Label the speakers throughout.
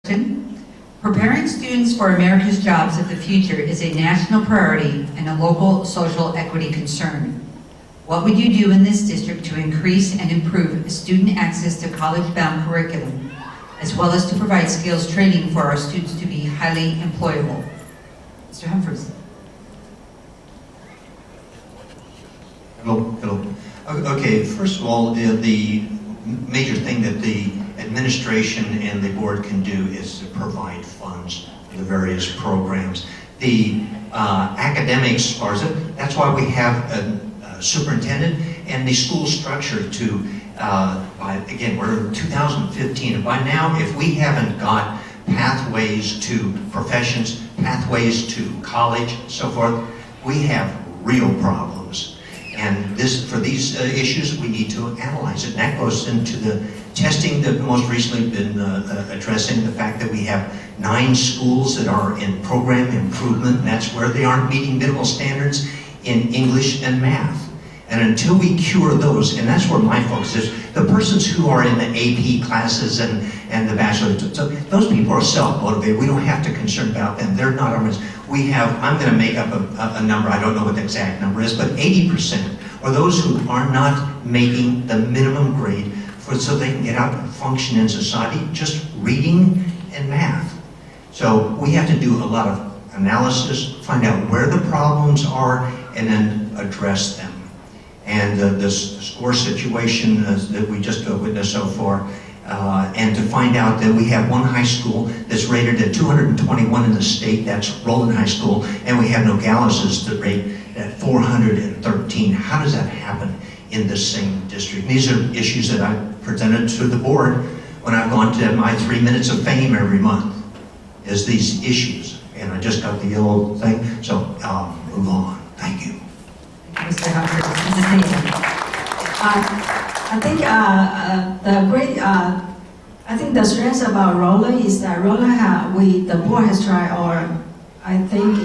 Speaker 1: Preparing students for America's jobs of the future is a national priority and a local social equity concern. What would you do in this district to increase and improve student access to college-bound curriculum, as well as to provide skills training for our students to be highly employable? Mr. Humphries.
Speaker 2: Hello. Okay, first of all, the major thing that the administration and the board can do is to provide funds for the various programs. The academics, that's why we have a superintendent and the school structure to, again, we're in 2015, and by now, if we haven't got pathways to professions, pathways to college, and so forth, we have real problems. And for these issues, we need to analyze it. And that goes into the testing that most recently been addressing the fact that we have 9 schools that are in program improvement. And that's where they aren't meeting minimal standards in English and math. And until we cure those, and that's where my focus is, the persons who are in the AP classes and the bachelor, so those people are self-motivated. We don't have to concern about them. They're not our friends. We have, I'm going to make up a number, I don't know what the exact number is, but 80% are those who are not making the minimum grade so they can get out and function in society, just reading and math. So we have to do a lot of analysis, find out where the problems are, and then address them. And this score situation that we just witnessed so far, and to find out that we have one high school that's rated at 221 in the state, that's Roland High School, and we have Nogales that rate at 413. How does that happen in the same district? And these are issues that I presented to the board when I've gone to my 3 minutes of fame every month, is these issues. And I just got the yellow thing, so I'll move on. Thank you.
Speaker 1: Mr. Humphries. Mrs. Taylor.
Speaker 3: I think I think the strength about Roland is that Roland the board has tried, or I think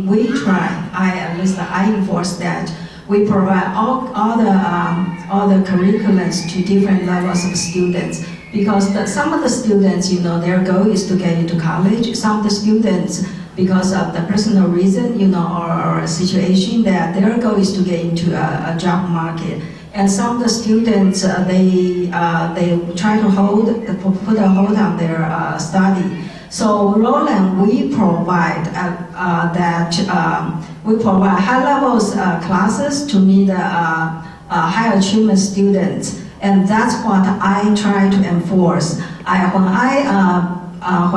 Speaker 3: we try. At least I enforce that. We provide all the curriculums to different levels of students, because some of the students, their goal is to get into college. Some of the students, because of the personal reason, or situation, that their goal is to get into a job market. And some of the students, they try to put a hold on their study. So Roland, we provide high levels classes to meet the high achievement students, and that's what I try to enforce. When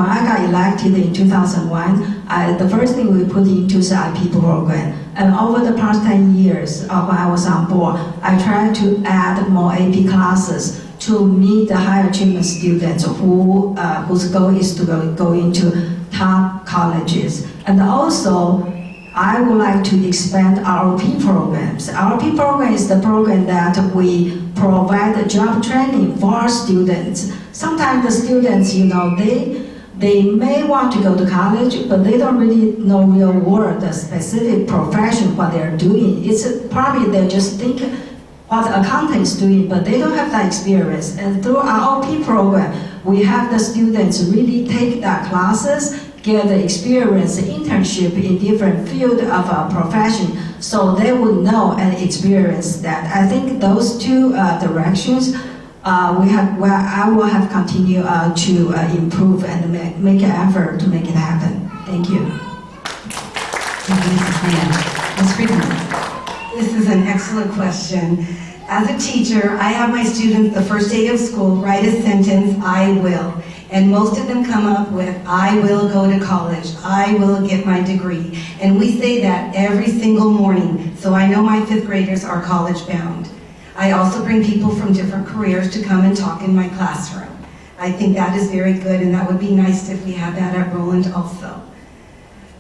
Speaker 3: I got elected in 2001, the first thing we put into the IP program. And over the past 10 years, when I was on board, I tried to add more AP classes to meet the high achievement students whose goal is to go into top colleges. And also, I would like to expand ROP programs. ROP program is the program that we provide job training for our students. Sometimes the students, they may want to go to college, but they don't really know real world, the specific profession, what they're doing. It's probably they just think what the accountant is doing, but they don't have that experience. And through our ROP program, we have the students really take that classes, get the experience, internship in different field of profession, so they would know and experience that. I think those two directions I will have continued to improve and make an effort to make it happen. Thank you.
Speaker 1: Thank you, Mrs. Mann. Ms. Friedman.
Speaker 4: This is an excellent question. As a teacher, I have my students the first day of school write a sentence, I will. And most of them come up with, I will go to college, I will get my degree. And we say that every single morning, so I know my 5th graders are college bound. I also bring people from different careers to come and talk in my classroom. I think that is very good, and that would be nice if we had that at Roland also.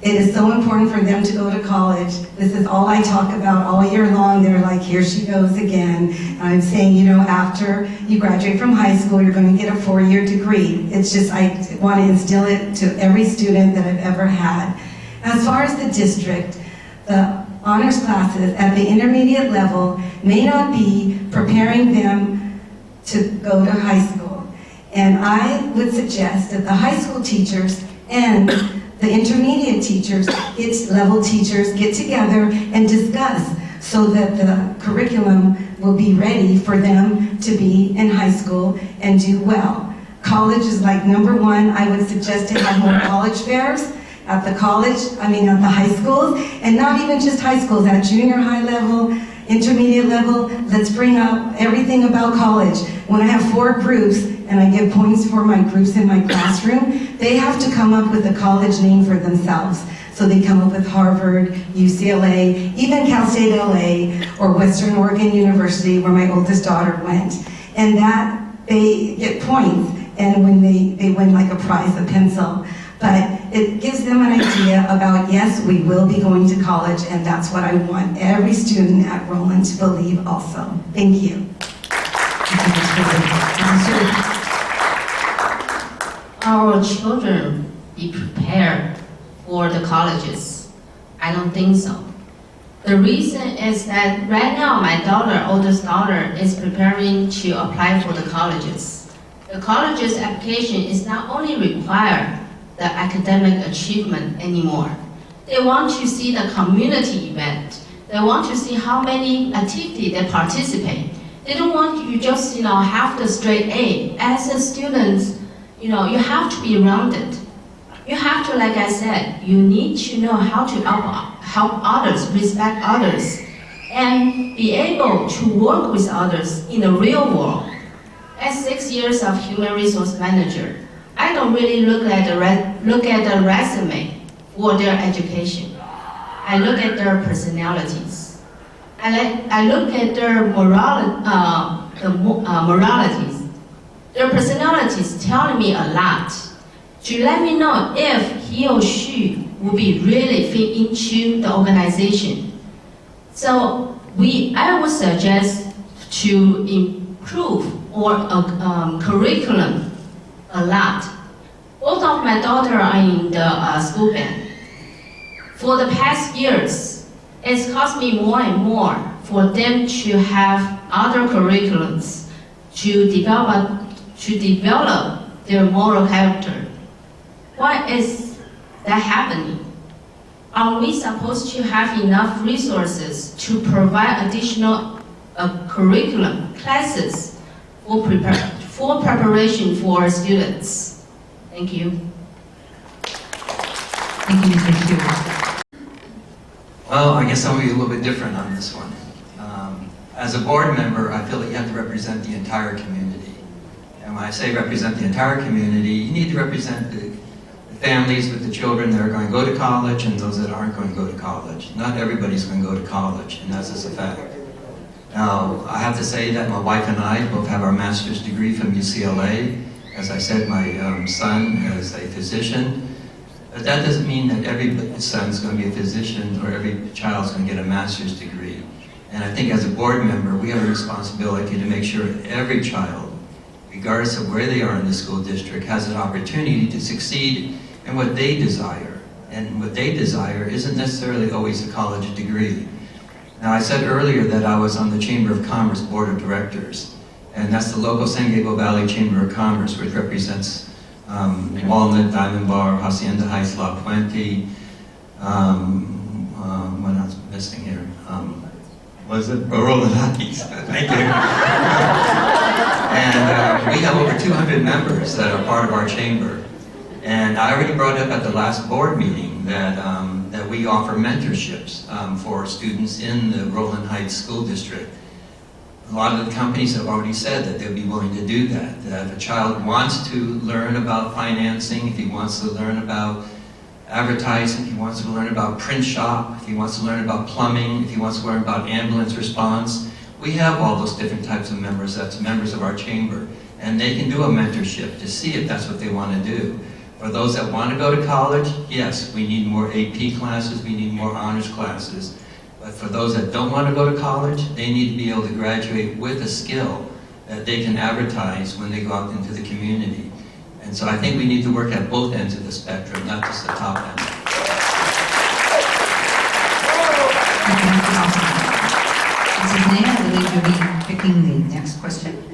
Speaker 4: It is so important for them to go to college. This is all I talk about all year long. They're like, here she goes again. And I'm saying, after you graduate from high school, you're going to get a 4-year degree. It's just, I want to instill it to every student that I've ever had. As far as the district, the honors classes at the intermediate level may not be preparing them to go to high school. And I would suggest that the high school teachers and the intermediate teachers, its level teachers, get together and discuss so that the curriculum will be ready for them to be in high school and do well. College is like number one. I would suggest to have more college fairs at the at the high schools, and not even just high schools, at junior high level, intermediate level. Let's bring up everything about college. When I have 4 groups, and I give points for my groups in my classroom, they have to come up with a college name for themselves. So they come up with Harvard, UCLA, even Cal State LA, or Western Oregon University, where my oldest daughter went. And that, they get points, and when they win like a prize, a pencil. But it gives them an idea about, yes, we will be going to college, and that's what I want every student at Roland to believe also. Thank you.
Speaker 5: Our children be prepared for the colleges? I don't think so. The reason is that right now my oldest daughter, is preparing to apply for the colleges. The colleges application is not only require the academic achievement anymore. They want to see the community event. They want to see how many activities they participate. They don't want you just have the straight A. As a student, you have to be rounded. You have to, like I said, you need to know how to help others, respect others, and be able to work with others in the real world. As 6 years of human resource manager, I don't really look at the resume for their education. I look at their personalities. I look at their moralities. Their personalities telling me a lot to let me know if he or she will be really fit into the organization. So I would suggest to improve our curriculum a lot. Both of my daughters are in the school band. For the past years, it's cost me more and more for them to have other curriculums to develop their moral character. Why is that happening? Are we supposed to have enough resources to provide additional curriculum classes for preparation for students? Thank you.
Speaker 1: Thank you, Ms. Stewart.
Speaker 6: Well, I guess I'll be a little bit different on this one. As a board member, I feel that you have to represent the entire community. And when I say represent the entire community, you need to represent the families with the children that are going to go to college and those that aren't going to go to college. Not everybody's going to go to college, and that's just a fact. Now, I have to say that my wife and I both have our master's degree from UCLA. As I said, my son is a physician. But that doesn't mean that every son's going to be a physician or every child's going to get a master's degree. And I think as a board member, we have a responsibility to make sure every child, regardless of where they are in the school district, has an opportunity to succeed in what they desire. And what they desire isn't necessarily always a college degree. Now, I said earlier that I was on the Chamber of Commerce Board of Directors, and that's the local San Gabriel Valley Chamber of Commerce, which represents Walnut, Diamond Bar, Hacienda Heights, La Puente, what else am I missing here? Was it Roland Heights? Thank you. And we have over 200 members that are part of our chamber. And I already brought up at the last board meeting that, that we offer mentorships for students in the Roland Heights School District. A lot of the companies have already said that they'll be willing to do that. That if a child wants to learn about financing, if he wants to learn about advertising, if he wants to learn about print shop, if he wants to learn about plumbing, if he wants to learn about ambulance response, we have all those different types of members. That's members of our chamber. And they can do a mentorship to see if that's what they want to do. For those that want to go to college, yes, we need more AP classes, we need more honors classes. But for those that don't want to go to college, they need to be able to graduate with a skill that they can advertise when they go out into the community. And so I think we need to work at both ends of the spectrum, not just the top end.
Speaker 1: Mrs. Nay, I believe you'll be picking the next question.